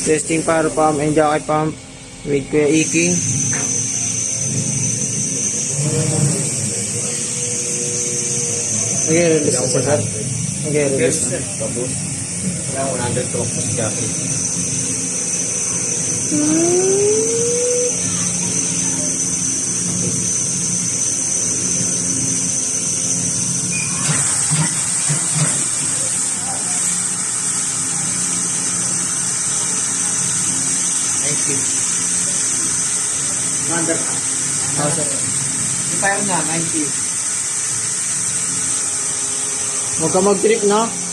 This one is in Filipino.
Testing power pump and jacket pump with Kuya Iki. Okay, release na sir. Okay, release na. Tapos, wala 100 to plus jacket. Under. Ah, sir. Fire na, 90. Huwag ka mag-trip na.